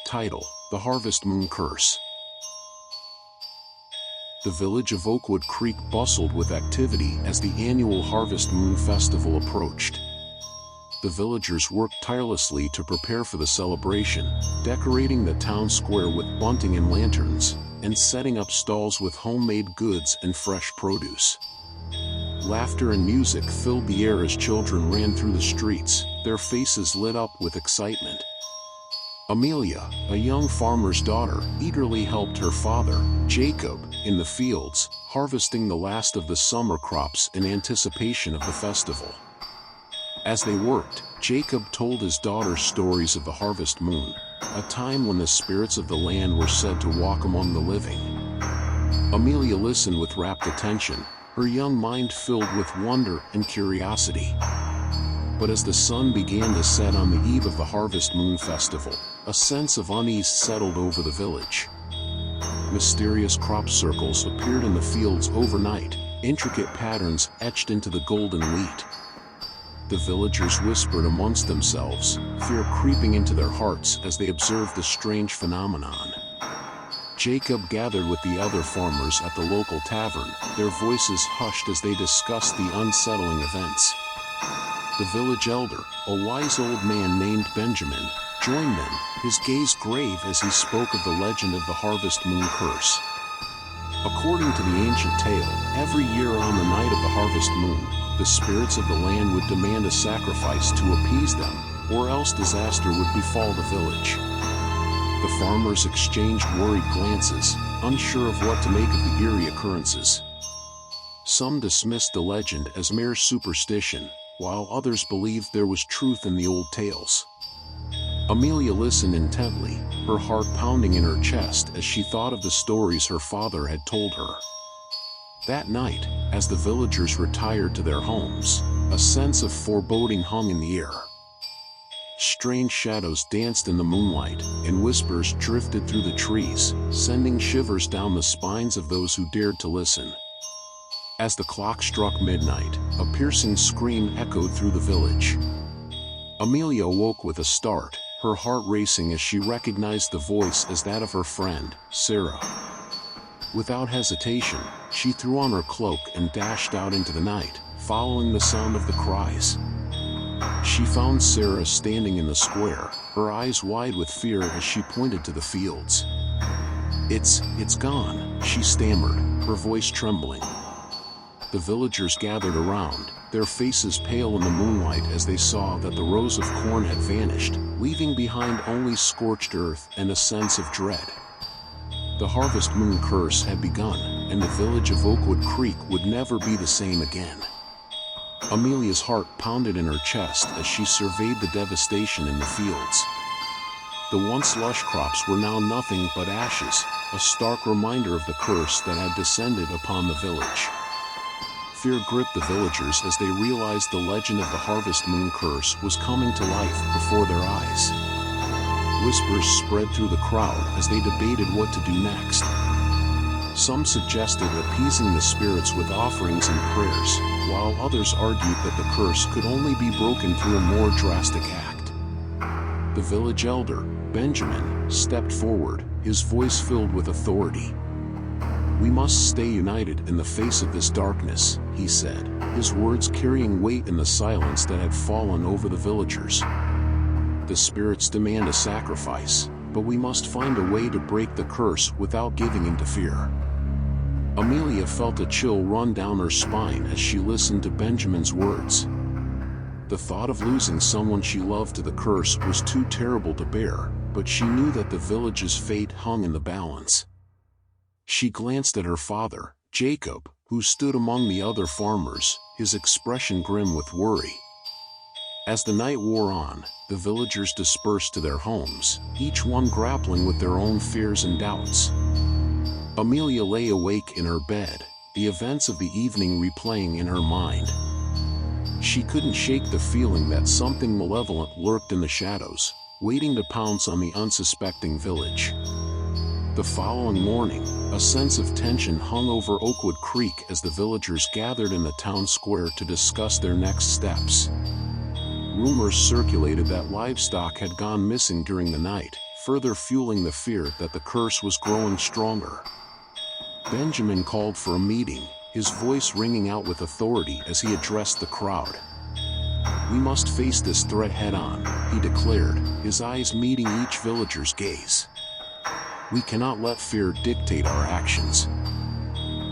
Title: The Harvest Moon Curse. The village of Oakwood Creek bustled with activity as the annual Harvest Moon Festival approached. The villagers worked tirelessly to prepare for the celebration, decorating the town square with bunting and lanterns, and setting up stalls with homemade goods and fresh produce. Laughter and music filled the air as children ran through the streets, their faces lit up with excitement. Amelia, a young farmer's daughter, eagerly helped her father, Jacob, in the fields, harvesting the last of the summer crops in anticipation of the festival. As they worked, Jacob told his daughter stories of the harvest moon, a time when the spirits of the land were said to walk among the living. Amelia listened with rapt attention, her young mind filled with wonder and curiosity. But as the sun began to set on the eve of the Harvest Moon Festival, a sense of unease settled over the village. Mysterious crop circles appeared in the fields overnight, intricate patterns etched into the golden wheat. The villagers whispered amongst themselves, fear creeping into their hearts as they observed the strange phenomenon. Jacob gathered with the other farmers at the local tavern, their voices hushed as they discussed the unsettling events. The village elder, a wise old man named Benjamin, joined them, his gaze grave as he spoke of the legend of the Harvest Moon Curse. According to the ancient tale, every year on the night of the harvest moon, the spirits of the land would demand a sacrifice to appease them, or else disaster would befall the village. The farmers exchanged worried glances, unsure of what to make of the eerie occurrences. Some dismissed the legend as mere superstition, while others believed there was truth in the old tales. Amelia listened intently, her heart pounding in her chest as she thought of the stories her father had told her. That night, as the villagers retired to their homes, a sense of foreboding hung in the air. Strange shadows danced in the moonlight, and whispers drifted through the trees, sending shivers down the spines of those who dared to listen. As the clock struck midnight, a piercing scream echoed through the village. Amelia awoke with a start, her heart racing as she recognized the voice as that of her friend, Sarah. Without hesitation, she threw on her cloak and dashed out into the night, following the sound of the cries. She found Sarah standing in the square, her eyes wide with fear as she pointed to the fields. It's gone," she stammered, her voice trembling. The villagers gathered around, their faces pale in the moonlight as they saw that the rows of corn had vanished, leaving behind only scorched earth and a sense of dread. The Harvest Moon Curse had begun, and the village of Oakwood Creek would never be the same again. Amelia's heart pounded in her chest as she surveyed the devastation in the fields. The once lush crops were now nothing but ashes, a stark reminder of the curse that had descended upon the village. Fear gripped the villagers as they realized the legend of the Harvest Moon Curse was coming to life before their eyes. Whispers spread through the crowd as they debated what to do next. Some suggested appeasing the spirits with offerings and prayers, while others argued that the curse could only be broken through a more drastic act. The village elder, Benjamin, stepped forward, his voice filled with authority. "We must stay united in the face of this darkness," he said, his words carrying weight in the silence that had fallen over the villagers. "The spirits demand a sacrifice, but we must find a way to break the curse without giving in to fear." Amelia felt a chill run down her spine as she listened to Benjamin's words. The thought of losing someone she loved to the curse was too terrible to bear, but she knew that the village's fate hung in the balance. She glanced at her father, Jacob, who stood among the other farmers, his expression grim with worry. As the night wore on, the villagers dispersed to their homes, each one grappling with their own fears and doubts. Amelia lay awake in her bed, the events of the evening replaying in her mind. She couldn't shake the feeling that something malevolent lurked in the shadows, waiting to pounce on the unsuspecting village. The following morning, a sense of tension hung over Oakwood Creek as the villagers gathered in the town square to discuss their next steps. Rumors circulated that livestock had gone missing during the night, further fueling the fear that the curse was growing stronger. Benjamin called for a meeting, his voice ringing out with authority as he addressed the crowd. "We must face this threat head-on," he declared, his eyes meeting each villager's gaze. "We cannot let fear dictate our actions.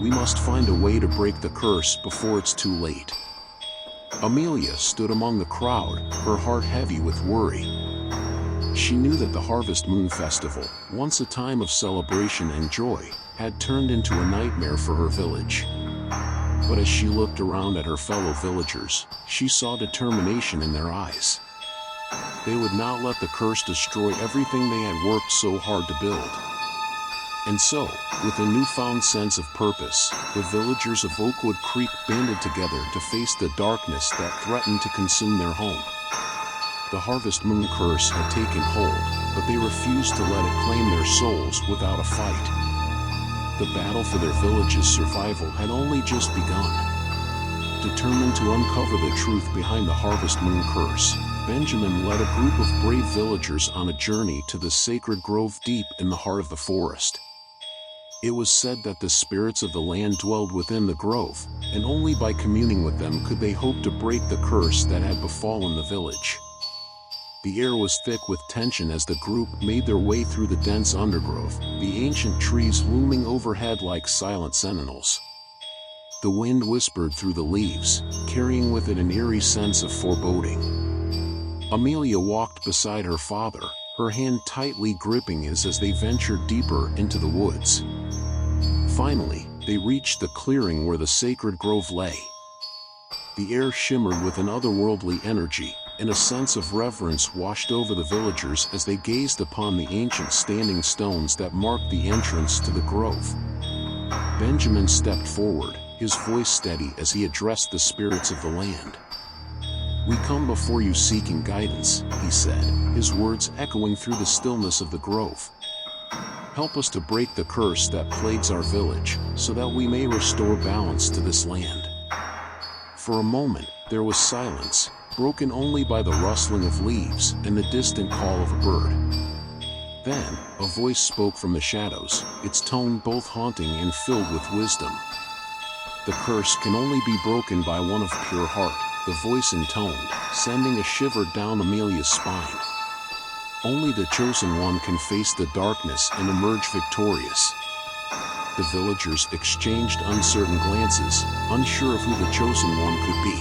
We must find a way to break the curse before it's too late." Amelia stood among the crowd, her heart heavy with worry. She knew that the Harvest Moon Festival, once a time of celebration and joy, had turned into a nightmare for her village. But as she looked around at her fellow villagers, she saw determination in their eyes. They would not let the curse destroy everything they had worked so hard to build. And so, with a newfound sense of purpose, the villagers of Oakwood Creek banded together to face the darkness that threatened to consume their home. The Harvest Moon curse had taken hold, but they refused to let it claim their souls without a fight. The battle for their village's survival had only just begun. Determined to uncover the truth behind the Harvest Moon curse, Benjamin led a group of brave villagers on a journey to the sacred grove deep in the heart of the forest. It was said that the spirits of the land dwelled within the grove, and only by communing with them could they hope to break the curse that had befallen the village. The air was thick with tension as the group made their way through the dense undergrowth, the ancient trees looming overhead like silent sentinels. The wind whispered through the leaves, carrying with it an eerie sense of foreboding. Amelia walked beside her father, her hand tightly gripping his as they ventured deeper into the woods. Finally, they reached the clearing where the sacred grove lay. The air shimmered with an otherworldly energy, and a sense of reverence washed over the villagers as they gazed upon the ancient standing stones that marked the entrance to the grove. Benjamin stepped forward, his voice steady as he addressed the spirits of the land. "We come before you seeking guidance," he said, his words echoing through the stillness of the grove. "Help us to break the curse that plagues our village, so that we may restore balance to this land." For a moment, there was silence, broken only by the rustling of leaves and the distant call of a bird. Then, a voice spoke from the shadows, its tone both haunting and filled with wisdom. "The curse can only be broken by one of pure heart," the voice intoned, sending a shiver down Amelia's spine. "Only the chosen one can face the darkness and emerge victorious." The villagers exchanged uncertain glances, unsure of who the chosen one could be.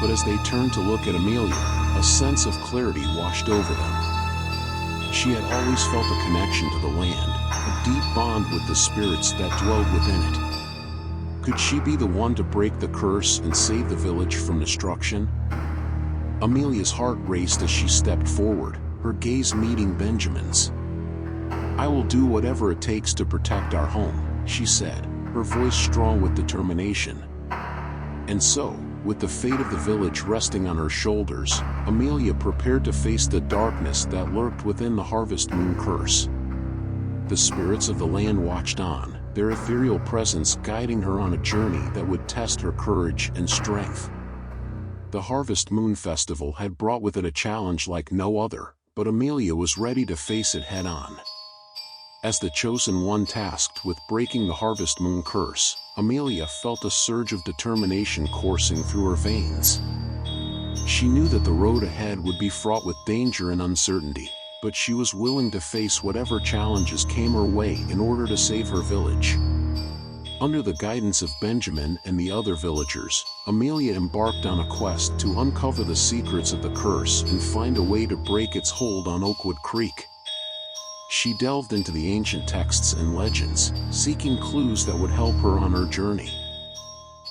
But as they turned to look at Amelia, a sense of clarity washed over them. She had always felt a connection to the land, a deep bond with the spirits that dwelled within it. Could she be the one to break the curse and save the village from destruction? Amelia's heart raced as she stepped forward, her gaze meeting Benjamin's. "I will do whatever it takes to protect our home," she said, her voice strong with determination. And so, with the fate of the village resting on her shoulders, Amelia prepared to face the darkness that lurked within the Harvest Moon curse. The spirits of the land watched on, their ethereal presence guiding her on a journey that would test her courage and strength. The Harvest Moon Festival had brought with it a challenge like no other, but Amelia was ready to face it head-on. As the chosen one tasked with breaking the Harvest Moon curse, Amelia felt a surge of determination coursing through her veins. She knew that the road ahead would be fraught with danger and uncertainty, but she was willing to face whatever challenges came her way in order to save her village. Under the guidance of Benjamin and the other villagers, Amelia embarked on a quest to uncover the secrets of the curse and find a way to break its hold on Oakwood Creek. She delved into the ancient texts and legends, seeking clues that would help her on her journey.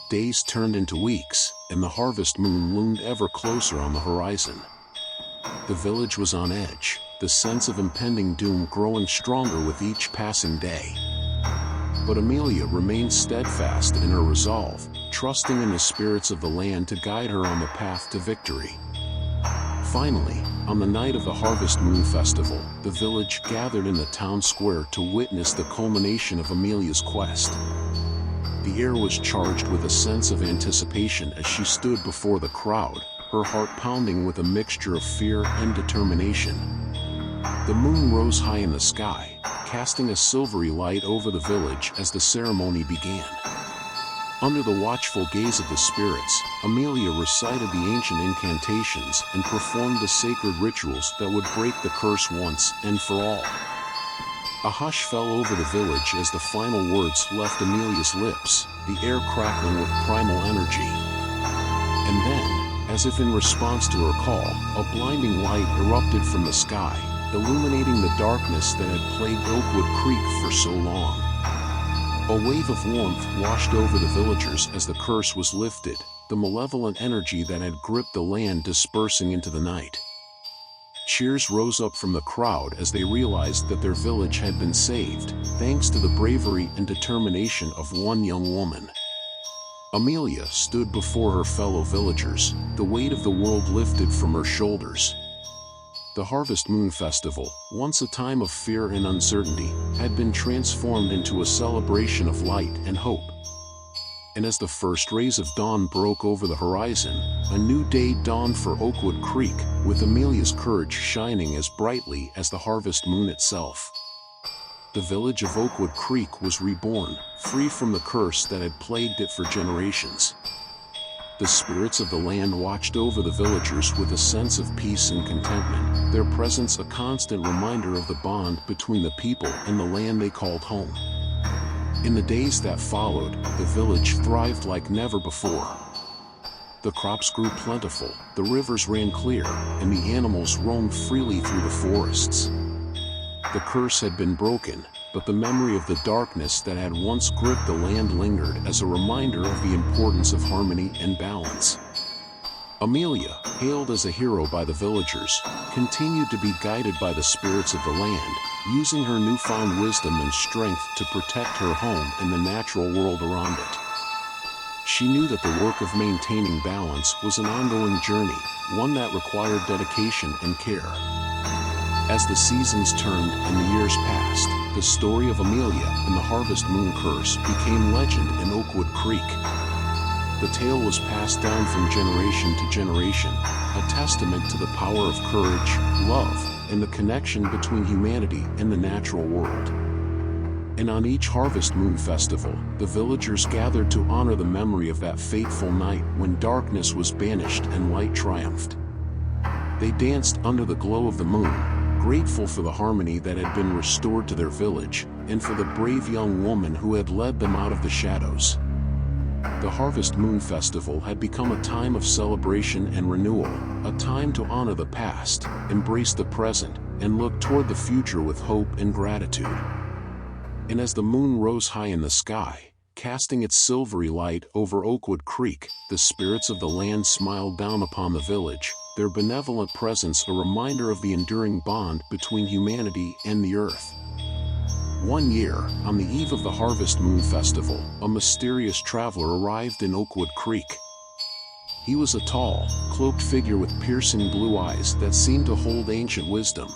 Days turned into weeks, and the Harvest Moon loomed ever closer on the horizon. The village was on edge, the sense of impending doom growing stronger with each passing day. But Amelia remained steadfast in her resolve, trusting in the spirits of the land to guide her on the path to victory. Finally, on the night of the Harvest Moon Festival, the village gathered in the town square to witness the culmination of Amelia's quest. The air was charged with a sense of anticipation as she stood before the crowd, her heart pounding with a mixture of fear and determination. The moon rose high in the sky, casting a silvery light over the village as the ceremony began. Under the watchful gaze of the spirits, Amelia recited the ancient incantations and performed the sacred rituals that would break the curse once and for all. A hush fell over the village as the final words left Amelia's lips, the air crackling with primal energy. And then, as if in response to her call, a blinding light erupted from the sky, illuminating the darkness that had plagued Oakwood Creek for so long. A wave of warmth washed over the villagers as the curse was lifted, the malevolent energy that had gripped the land dispersing into the night. Cheers rose up from the crowd as they realized that their village had been saved, thanks to the bravery and determination of one young woman. Amelia stood before her fellow villagers, the weight of the world lifted from her shoulders. The Harvest Moon Festival, once a time of fear and uncertainty, had been transformed into a celebration of light and hope. And as the first rays of dawn broke over the horizon, a new day dawned for Oakwood Creek, with Amelia's courage shining as brightly as the harvest moon itself. The village of Oakwood Creek was reborn, free from the curse that had plagued it for generations. The spirits of the land watched over the villagers with a sense of peace and contentment, their presence a constant reminder of the bond between the people and the land they called home. In the days that followed, the village thrived like never before. The crops grew plentiful, the rivers ran clear, and the animals roamed freely through the forests. The curse had been broken, but the memory of the darkness that had once gripped the land lingered as a reminder of the importance of harmony and balance. Amelia, hailed as a hero by the villagers, continued to be guided by the spirits of the land, using her newfound wisdom and strength to protect her home and the natural world around it. She knew that the work of maintaining balance was an ongoing journey, one that required dedication and care. As the seasons turned and the years passed, the story of Amelia and the Harvest Moon Curse became legend in Oakwood Creek. The tale was passed down from generation to generation, a testament to the power of courage, love, and the connection between humanity and the natural world. And on each Harvest Moon Festival, the villagers gathered to honor the memory of that fateful night when darkness was banished and light triumphed. They danced under the glow of the moon, grateful for the harmony that had been restored to their village, and for the brave young woman who had led them out of the shadows. The Harvest Moon Festival had become a time of celebration and renewal, a time to honor the past, embrace the present, and look toward the future with hope and gratitude. And as the moon rose high in the sky, casting its silvery light over Oakwood Creek, the spirits of the land smiled down upon the village, their benevolent presence a reminder of the enduring bond between humanity and the earth. One year, on the eve of the Harvest Moon Festival, a mysterious traveler arrived in Oakwood Creek. He was a tall, cloaked figure with piercing blue eyes that seemed to hold ancient wisdom.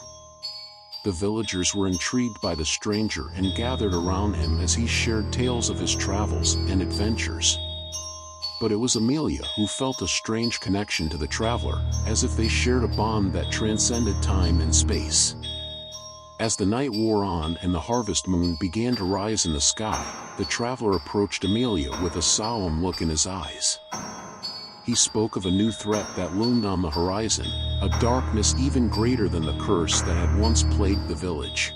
The villagers were intrigued by the stranger and gathered around him as he shared tales of his travels and adventures. But it was Amelia who felt a strange connection to the traveler, as if they shared a bond that transcended time and space. As the night wore on and the harvest moon began to rise in the sky, the traveler approached Amelia with a solemn look in his eyes. He spoke of a new threat that loomed on the horizon, a darkness even greater than the curse that had once plagued the village.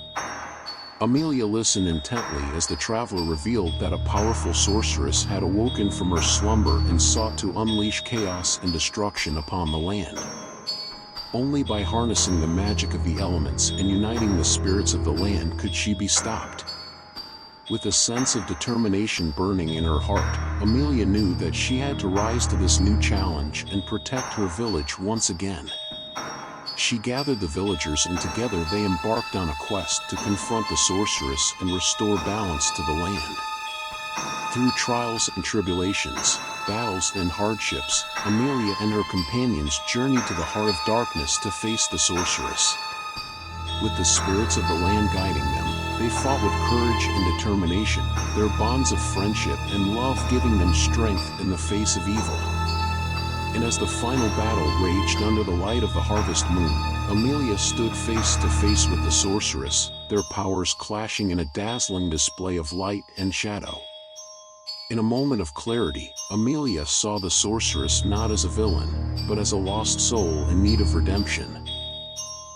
Amelia listened intently as the traveler revealed that a powerful sorceress had awoken from her slumber and sought to unleash chaos and destruction upon the land. Only by harnessing the magic of the elements and uniting the spirits of the land could she be stopped. With a sense of determination burning in her heart, Amelia knew that she had to rise to this new challenge and protect her village once again. She gathered the villagers and together they embarked on a quest to confront the sorceress and restore balance to the land. Through trials and tribulations, battles and hardships, Amelia and her companions journeyed to the heart of darkness to face the sorceress. With the spirits of the land guiding them, they fought with courage and determination, their bonds of friendship and love giving them strength in the face of evil. And as the final battle raged under the light of the harvest moon, Amelia stood face to face with the sorceress, their powers clashing in a dazzling display of light and shadow. In a moment of clarity, Amelia saw the sorceress not as a villain, but as a lost soul in need of redemption.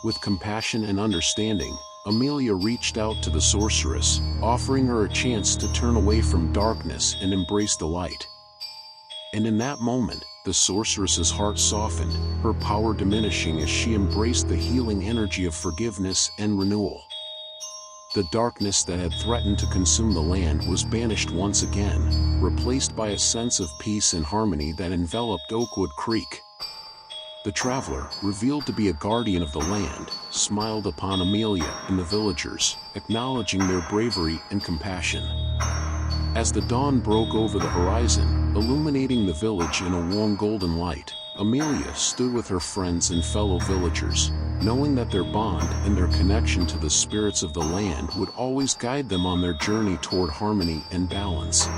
With compassion and understanding, Amelia reached out to the sorceress, offering her a chance to turn away from darkness and embrace the light. And in that moment, the sorceress's heart softened, her power diminishing as she embraced the healing energy of forgiveness and renewal. The darkness that had threatened to consume the land was banished once again, replaced by a sense of peace and harmony that enveloped Oakwood Creek. The traveler, revealed to be a guardian of the land, smiled upon Amelia and the villagers, acknowledging their bravery and compassion. As the dawn broke over the horizon, illuminating the village in a warm golden light, Amelia stood with her friends and fellow villagers, knowing that their bond and their connection to the spirits of the land would always guide them on their journey toward harmony and balance.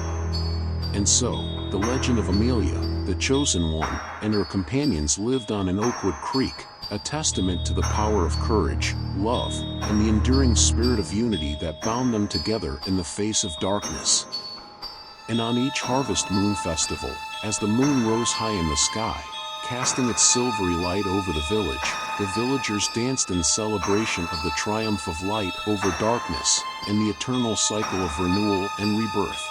And so, the legend of Amelia, the Chosen One, and her companions lived on in Oakwood Creek, a testament to the power of courage, love, and the enduring spirit of unity that bound them together in the face of darkness. And on each Harvest Moon Festival, as the moon rose high in the sky, casting its silvery light over the village, the villagers danced in celebration of the triumph of light over darkness, and the eternal cycle of renewal and rebirth.